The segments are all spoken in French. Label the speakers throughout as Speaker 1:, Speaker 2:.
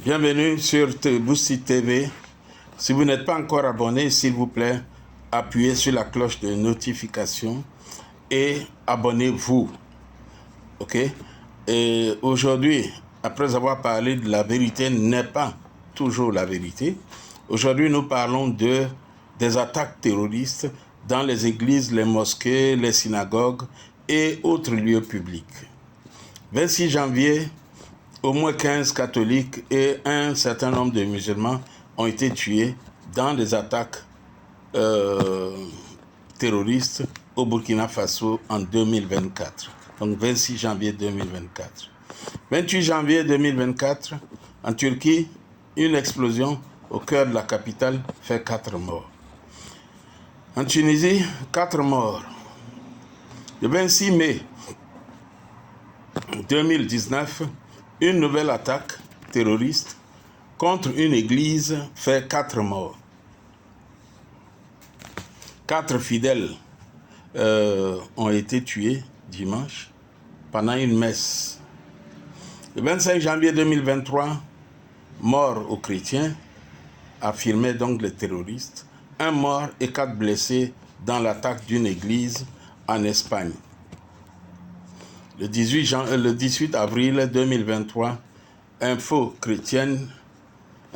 Speaker 1: Bienvenue sur Boosty TV. Si vous n'êtes pas encore abonné, s'il vous plaît, appuyez sur la cloche de notification et abonnez-vous. Ok? Et aujourd'hui, après avoir parlé de la vérité n'est pas toujours la vérité, aujourd'hui nous parlons des attaques terroristes dans les églises, les mosquées, les synagogues et autres lieux publics. 26 janvier, au moins 15 catholiques et un certain nombre de musulmans ont été tués dans des attaques terroristes au Burkina Faso en 2024. Donc 26 janvier 2024. 28 janvier 2024, en Turquie, une explosion au cœur de la capitale fait 4 morts. En Tunisie, 4 morts. Le 26 mai 2019, une nouvelle attaque terroriste contre une église fait 4 morts. 4 fidèles ont été tués dimanche pendant une messe. Le 25 janvier 2023, mort aux chrétiens, affirmaient donc les terroristes, 1 mort et 4 blessés dans l'attaque d'une église en Espagne. Le 18 avril 2023, Info Chrétienne,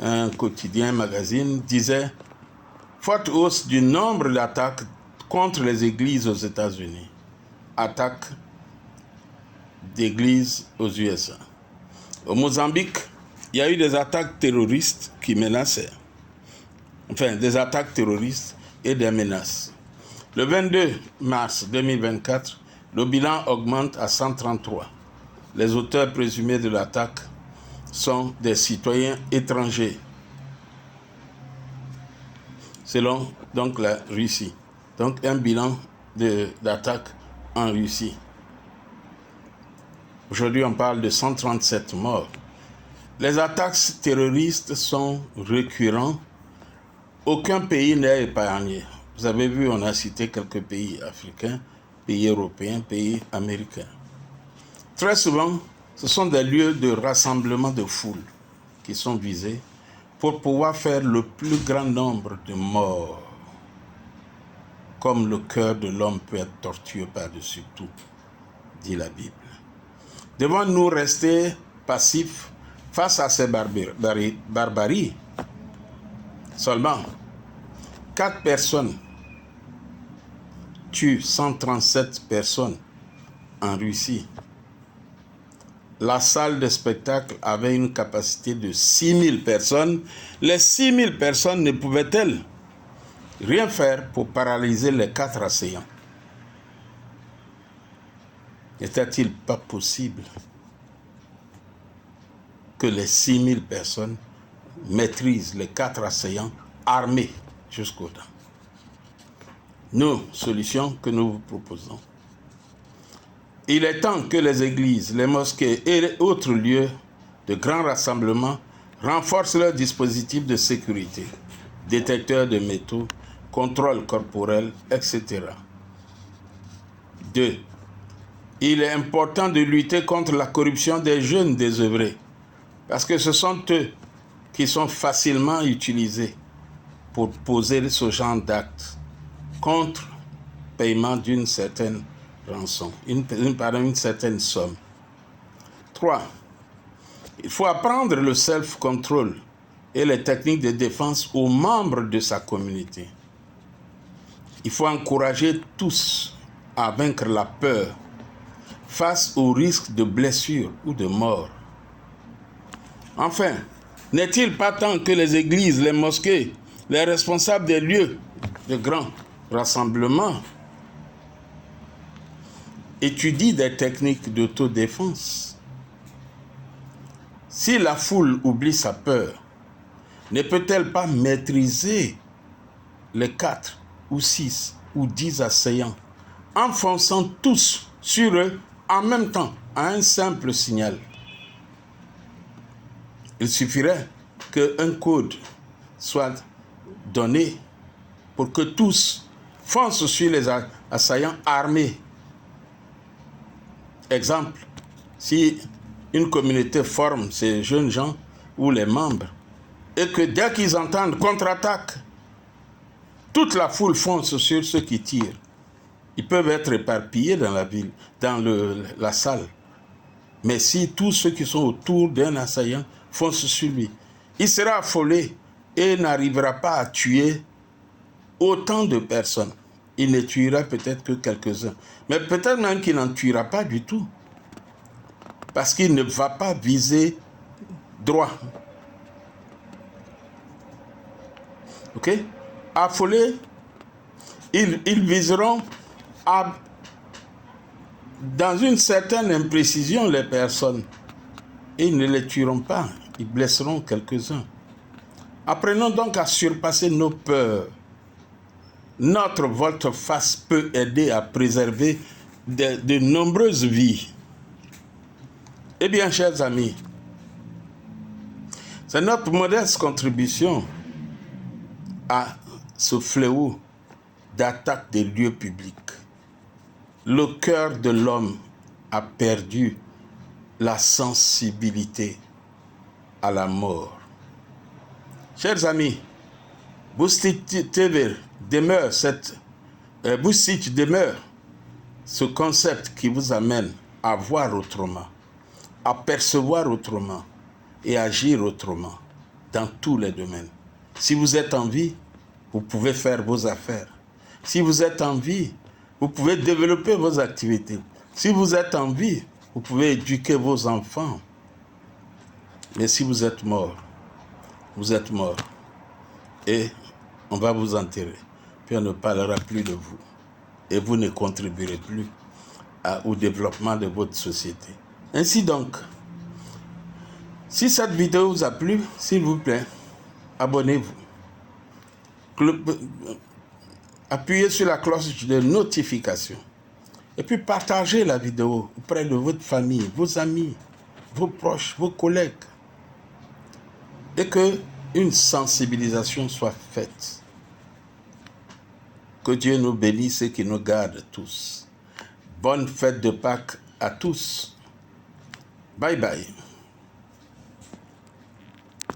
Speaker 1: un quotidien magazine, disait « Forte hausse du nombre d'attaques contre les églises aux États-Unis. Attaque d'églises aux USA. » Au Mozambique, il y a eu des attaques terroristes qui menaçaient. Enfin, des attaques terroristes et des menaces. Le 22 mars 2024, le bilan augmente à 133. Les auteurs présumés de l'attaque sont des citoyens étrangers, selon donc la Russie. Donc un bilan d'attaque en Russie. Aujourd'hui, on parle de 137 morts. Les attaques terroristes sont récurrentes. Aucun pays n'est épargné. Vous avez vu, on a cité quelques pays africains, pays européens, pays américains. Très souvent, ce sont des lieux de rassemblement de foule qui sont visés pour pouvoir faire le plus grand nombre de morts. Comme le cœur de l'homme peut être tortueux par-dessus tout, dit la Bible. Devons-nous rester passifs face à ces barbaries? Seulement, 4 personnes tuent 137 personnes en Russie. La salle de spectacle avait une capacité de 6000 personnes. Les 6000 personnes ne pouvaient-elles rien faire pour paralyser les 4 assaillants? N'était-il pas possible que les 6000 personnes maîtrisent les 4 assaillants armés jusqu'aux dents? Nos solutions que nous vous proposons. Il est temps que les églises, les mosquées et les autres lieux de grand rassemblement renforcent leurs dispositifs de sécurité, détecteurs de métaux, contrôle corporel, etc. 2. Il est important de lutter contre la corruption des jeunes désœuvrés, parce que ce sont eux qui sont facilement utilisés pour poser ce genre d'actes contre paiement d'une certaine rançon, une certaine somme. 3. Il faut apprendre le self-control et les techniques de défense aux membres de sa communauté. Il faut encourager tous à vaincre la peur face au risque de blessure ou de mort. Enfin, n'est-il pas temps que les églises, les mosquées, les responsables des lieux de grands rassemblements étudient des techniques d'autodéfense? Si la foule oublie sa peur, ne peut-elle pas maîtriser les 4 ou 6 ou 10 assaillants en fonçant tous sur eux en même temps à un simple signal? Il suffirait qu'un code soit donné pour que tous foncent sur les assaillants armés. Exemple, si une communauté forme ces jeunes gens, ou les membres, et que dès qu'ils entendent contre-attaque, toute la foule fonce sur ceux qui tirent. Ils peuvent être éparpillés dans la ville, dans la salle. Mais si tous ceux qui sont autour d'un assaillant foncent sur lui, il sera affolé et n'arrivera pas à tuer autant de personnes. Il ne tuera peut-être que quelques-uns. Mais peut-être même qu'il n'en tuera pas du tout. Parce qu'il ne va pas viser droit. Ok? Affolés, ils viseront dans une certaine imprécision les personnes. Ils ne les tueront pas. Ils blesseront quelques-uns. Apprenons donc à surpasser nos peurs. Notre volte-face peut aider à préserver de nombreuses vies. Eh bien, chers amis, c'est notre modeste contribution à ce fléau d'attaque des lieux publics. Le cœur de l'homme a perdu la sensibilité à la mort. Chers amis, Boostich demeure ce concept qui vous amène à voir autrement, à percevoir autrement et agir autrement dans tous les domaines. Si vous êtes en vie, vous pouvez faire vos affaires. Si vous êtes en vie, vous pouvez développer vos activités. Si vous êtes en vie, vous pouvez éduquer vos enfants. Mais si vous êtes mort, vous êtes mort. Et on va vous enterrer. Puis on ne parlera plus de vous. Et vous ne contribuerez plus au développement de votre société. Ainsi donc, si cette vidéo vous a plu, s'il vous plaît, abonnez-vous. Appuyez sur la cloche de notification. Et puis partagez la vidéo auprès de votre famille, vos amis, vos proches, vos collègues. Et que une sensibilisation soit faite. Que Dieu nous bénisse et qu'il nous garde tous. Bonne fête de Pâques à tous. Bye bye.